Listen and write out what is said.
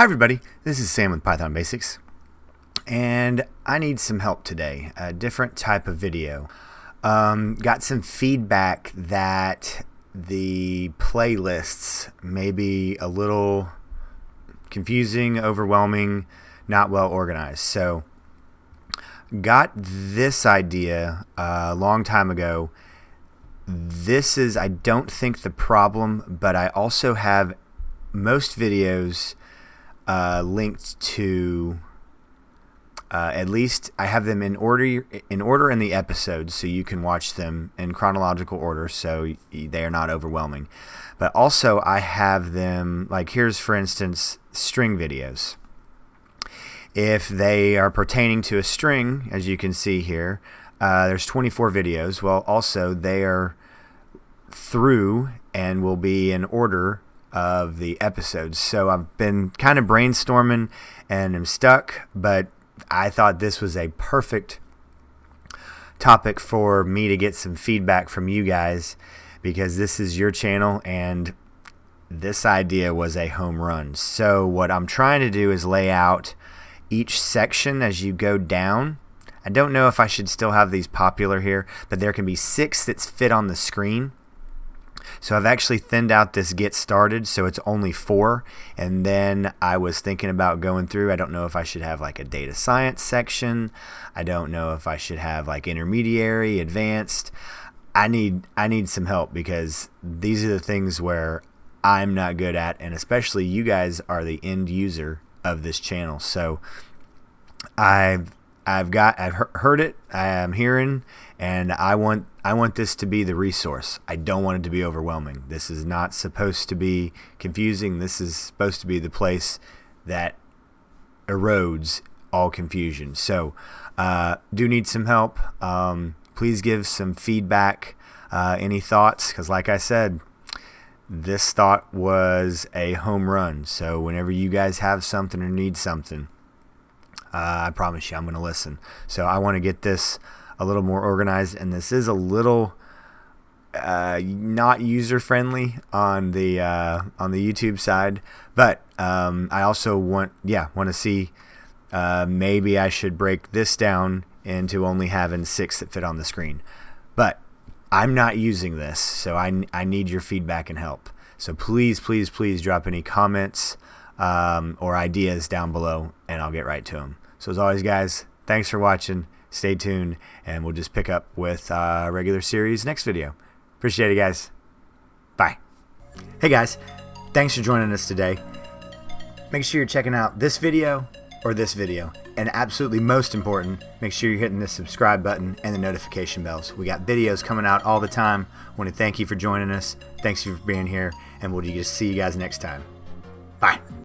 Hi everybody, this is Sam with Python Basics, and I need some help today. A different type of video. Got some feedback that the playlists may be a little confusing, overwhelming, not well organized. So got this idea a long time ago. This is, I don't think, the problem, but I also have most videos linked to at least I have them in order in the episodes, so you can watch them in chronological order, so they are not overwhelming. But also I have them, like, here's for instance string videos. If they are pertaining to a string, as you can see here, there's 24 videos. Well, also they are through and will be in order of the episodes. So I've been kind of brainstorming and I'm stuck, but I thought this was a perfect topic for me to get some feedback from you guys, because this is your channel and this idea was a home run. So what I'm trying to do is lay out each section as you go down. I don't know if I should still have these popular here, but there can be 6 that fit on the screen. So I've actually thinned out this get started, so it's only 4. And then I was thinking about going through, I don't know if I should have like a data science section. I don't know if I should have like intermediary, advanced. I need some help, because these are the things where I'm not good at, and especially you guys are the end user of this channel. So I've heard it, I'm hearing, and I want this to be the resource. I don't want it to be overwhelming. This is not supposed to be confusing. This is supposed to be the place that erodes all confusion. So do need some help. Please give some feedback, any thoughts, because like I said, this thought was a home run. So whenever you guys have something or need something, I promise you I'm going to listen. So I want to get this a little more organized, and this is a little not user friendly on the YouTube side, but I also want to see maybe I should break this down into only having 6 that fit on the screen. But I'm not using this, so I need your feedback and help. So please drop any comments or ideas down below, and I'll get right to them. So as always, guys, thanks for watching. Stay tuned, and we'll just pick up with a regular series next video. Appreciate it, guys. Bye. Hey, guys. Thanks for joining us today. Make sure you're checking out this video or this video. And absolutely most important, make sure you're hitting the subscribe button and the notification bells. We got videos coming out all the time. I want to thank you for joining us. Thanks for being here, and we'll just see you guys next time. Bye.